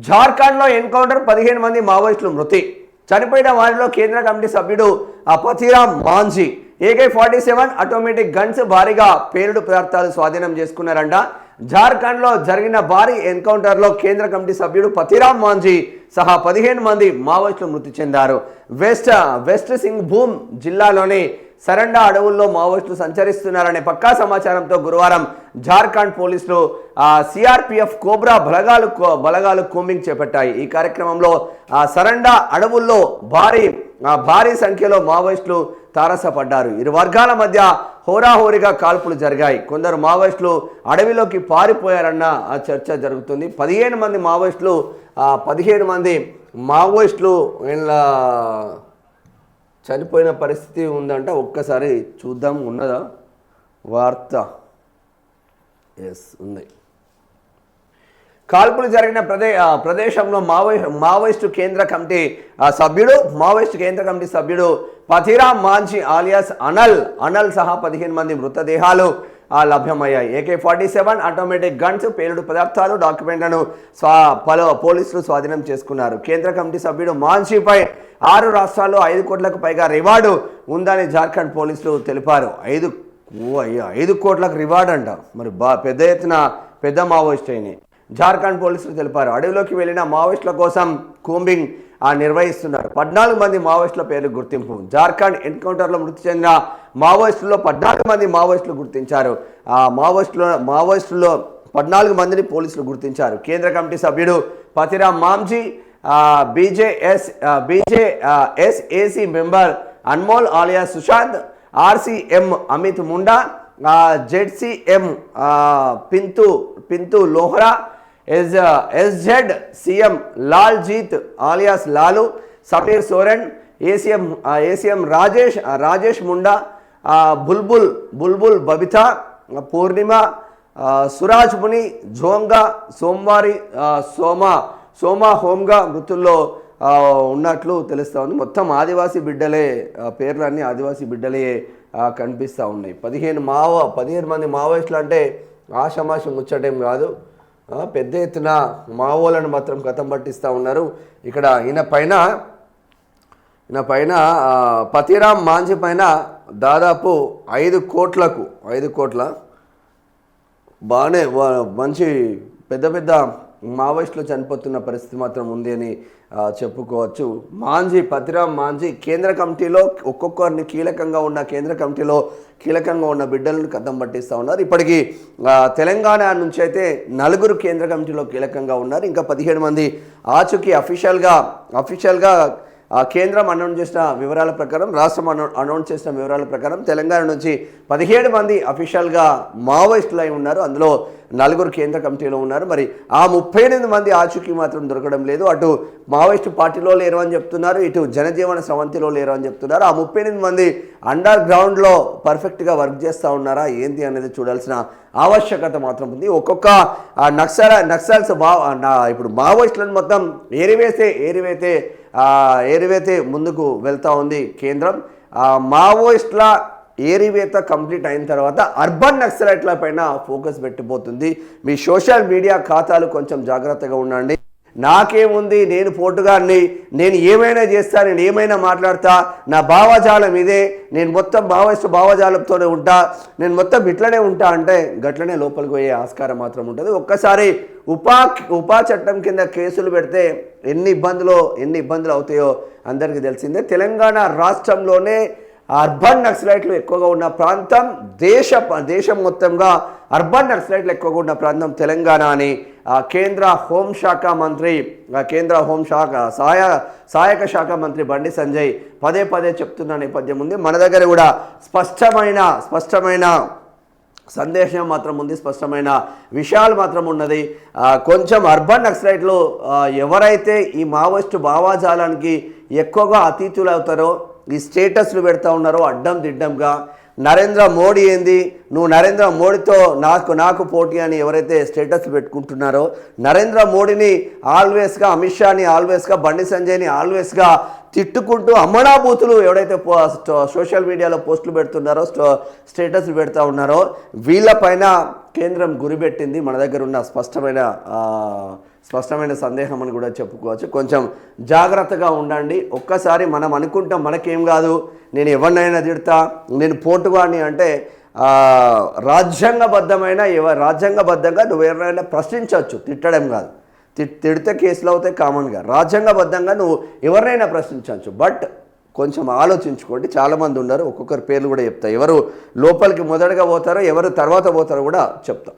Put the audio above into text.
జార్ఖండ్లో ఎన్కౌంటర్ 15 మంది మావోయిస్టులు మృతి. చనిపోయిన వారిలో కేంద్ర కమిటీ సభ్యుడు Patiram Manjhi. AK-47 automatic guns భారీగా పేలుడు పదార్థాలు స్వాధీనం చేసుకున్నారంట. జార్ఖండ్లో జరిగిన భారీ ఎన్కౌంటర్లో కేంద్ర కమిటీ సభ్యుడు పతిరామ్ మాంఝీ సహా 15 మంది మావోయిస్టులు మృతి చెందారు. వెస్ట్ సింగ్భూమ్ జిల్లాలోని సరండా అడవుల్లో మావోయిస్టులు సంచరిస్తున్నారనే పక్కా సమాచారంతో గురువారం జార్ఖండ్ పోలీసులు సిఆర్పిఎఫ్ కోబ్రా బలగాలు కూంబింగ్ చేపట్టాయి. ఈ కార్యక్రమంలో సరండా అడవుల్లో భారీ సంఖ్యలో మావోయిస్టులు తారసపడ్డారు. ఇరు వర్గాల మధ్య హోరాహోరీగా కాల్పులు జరిగాయి. కొందరు మావోయిస్టులు అడవిలోకి పారిపోయారన్న చర్చ జరుగుతుంది. 15 మంది మావోయిస్టులు చనిపోయిన పరిస్థితి ఉందంట. ఒక్కసారి చూద్దాం, ఉన్నదా వార్త? ఎస్, ఉంది. కాల్పులు జరిగిన ప్రదేశంలో మావోయిస్టు కేంద్ర కమిటీ సభ్యుడు పతిరామ్ మాంఝీ ఆలియాస్ అనల్ సహా 15 మంది మృతదేహాలు లభ్యమయ్యాయి. AK-47 ఆటోమేటిక్ గన్స్, పేలుడు పదార్థాలు, డాక్యుమెంట్లను పోలీసులు స్వాధీనం చేసుకున్నారు. కేంద్ర కమిటీ సభ్యుడు మాంఝీపై 6 రాష్ట్రాల్లో 5 కోట్లకు పైగా రివార్డు ఉందని జార్ఖండ్ పోలీసులు తెలిపారు. 5 కోట్లకు రివార్డు అంట. మరి పెద్ద ఎత్తున పెద్ద మావోయిస్ట్ అయినాయి. జార్ఖండ్ పోలీసులు తెలిపారు. అడవిలోకి వెళ్లిన మావోయిస్టుల కోసం కూంబింగ్ నిర్వహిస్తున్నారు. 14 మంది మావోయిస్టుల పేర్లు గుర్తింపు. జార్ఖండ్ ఎన్కౌంటర్లో మృతి చెందిన మావోయిస్టుల్లో 14 మంది మావోయిస్టులు గుర్తించారు. మావోయిస్టుల్లో 14 మందిని పోలీసులు గుర్తించారు. కేంద్ర కమిటీ సభ్యుడు Patiram Manjhi, BJSAC member Anmol alias Sushant, RCM Amit Munda, ZCM Pintu Lohra, SZ CM Laljeet alias Lalu, Sameer Soren, ACM Rajesh Munda, Bulbul Babita, పూర్ణిమ, సురాజ్ ముని, జోంగా సోమవారి, సోమా హోంగా మృతుల్లో ఉన్నట్లు తెలుస్తూ ఉంది. మొత్తం ఆదివాసీ బిడ్డలే, పేర్లన్నీ ఆదివాసీ బిడ్డలే కనిపిస్తూ ఉన్నాయి. 15 మంది మావోయిస్టులు అంటే ఆషమాషి ముచ్చటేం కాదు. పెద్ద ఎత్తున మావోలను మాత్రం కథం పట్టిస్తూ ఉన్నారు. ఇక్కడ ఈయన పైన పతిరామ్ మాంఝీ పైన దాదాపు 5 కోట్ల బాగానే మంచి పెద్ద మావోయిస్టులు చనిపోతున్న పరిస్థితి మాత్రం ఉంది అని చెప్పుకోవచ్చు. పతిరామ్ మాంఝీ కేంద్ర కమిటీలో ఒక్కొక్కరిని కీలకంగా ఉన్న బిడ్డలను కథం పట్టిస్తూ ఉన్నారు. ఇప్పటికీ తెలంగాణ నుంచి అయితే 4 కేంద్ర కమిటీలో కీలకంగా ఉన్నారు. ఇంకా 15 మంది ఆచూకీ అఫీషియల్గా కేంద్రం అనౌన్స్ చేసిన వివరాల ప్రకారం, రాష్ట్రం అనౌన్స్ చేసిన వివరాల ప్రకారం తెలంగాణ నుంచి 17 మంది అఫీషియల్గా మావోయిస్టులు అయి ఉన్నారు. అందులో 4 కేంద్ర కమిటీలో ఉన్నారు. మరి ఆ 38 మంది ఆచూకీ మాత్రం దొరకడం లేదు. అటు మావోయిస్టు పార్టీలో లేరు అని చెప్తున్నారు, ఇటు జనజీవన స్రవంతిలో లేరు అని చెప్తున్నారు. ఆ 38 మంది అండర్ గ్రౌండ్లో పర్ఫెక్ట్గా వర్క్ చేస్తూ ఉన్నారా ఏంటి అనేది చూడాల్సిన ఆవశ్యకత మాత్రం ఉంది. ఒక్కొక్క నక్సల్స్ ఇప్పుడు మావోయిస్టులను మొత్తం ఏరివేతే ముందుకు వెళ్తూ ఉంది కేంద్రం. మావోయిస్టుల ఏరివేత కంప్లీట్ అయిన తర్వాత అర్బన్ నక్సలైట్ల పైన ఫోకస్ పెట్టిపోతుంది. మీ సోషల్ మీడియా ఖాతాలు కొంచెం జాగ్రత్తగా ఉండండి. నాకేముంది, నేను పోటుగాన్ని, నేను ఏమైనా చేస్తా, నేను ఏమైనా మాట్లాడతా, నా భావజాలం ఇదే, నేను మొత్తం మావోయిస్టు భావజాలంతోనే ఉంటా, నేను మొత్తం ఇట్లనే ఉంటా అంటే గట్లనే లోపలికి పోయే ఆస్కారం మాత్రం ఉంటుంది. ఒక్కసారి ఉపా చట్టం కింద కేసులు పెడితే ఎన్ని ఇబ్బందులు అవుతాయో అందరికీ తెలిసిందే. తెలంగాణ రాష్ట్రంలోనే అర్బన్ నక్సలైట్లు ఎక్కువగా ఉన్న ప్రాంతం, దేశం మొత్తంగా అర్బన్ నక్సలైట్లు ఎక్కువగా ఉన్న ప్రాంతం తెలంగాణ అని కేంద్ర హోంశాఖ సహాయక శాఖ మంత్రి బండి సంజయ్ పదే చెప్తున్న నేపథ్యం ఉంది. మన దగ్గర కూడా స్పష్టమైన సందేశం మాత్రం ఉంది, స్పష్టమైన విషయాలు మాత్రం ఉన్నది. కొంచెం అర్బన్ నక్సలైట్లు ఎవరైతే ఈ మావోయిస్టు భావజాలానికి ఎక్కువగా అతీతులు అవుతారో, ఈ స్టేటస్లు పెడతా ఉన్నారో అడ్డం దిడ్డంగా, నరేంద్ర మోడీ ఏంది, నువ్వు నరేంద్ర మోడీతో నాకు పోటీ అని ఎవరైతే స్టేటస్ పెట్టుకుంటున్నారో, నరేంద్ర మోడీని ఆల్వేస్గా, అమిత్ షాని ఆల్వేస్గా, బండి సంజయ్ని ఆల్వేస్గా తిట్టుకుంటూ అమ్మడాబూతులు ఎవడైతే సోషల్ మీడియాలో పోస్టులు పెడుతున్నారో, స్టేటస్లు పెడతా ఉన్నారో వీళ్ళపైన కేంద్రం గురిపెట్టింది. మన దగ్గర ఉన్న స్పష్టమైన స్పష్టమైన సందేహం అని కూడా చెప్పుకోవచ్చు. కొంచెం జాగ్రత్తగా ఉండండి. ఒక్కసారి మనం అనుకుంటాం మనకేం కాదు, నేను ఎవరినైనా తిడతా, నేను పోటుగాని అంటే రాజ్యాంగబద్ధంగా నువ్వు ఎవరైనా ప్రశ్నించవచ్చు, తిట్టడం కాదు. తిడితే కేసులు అవుతాయి కామన్గా. రాజ్యాంగబద్ధంగా నువ్వు ఎవరినైనా ప్రశ్నించవచ్చు. బట్ కొంచెం ఆలోచించుకోండి. చాలామంది ఉన్నారు, ఒక్కొక్కరి పేర్లు కూడా చెప్తా. ఎవరు లోపలికి మొదటగా పోతారో ఎవరు తర్వాత పోతారో కూడా చెప్తాం.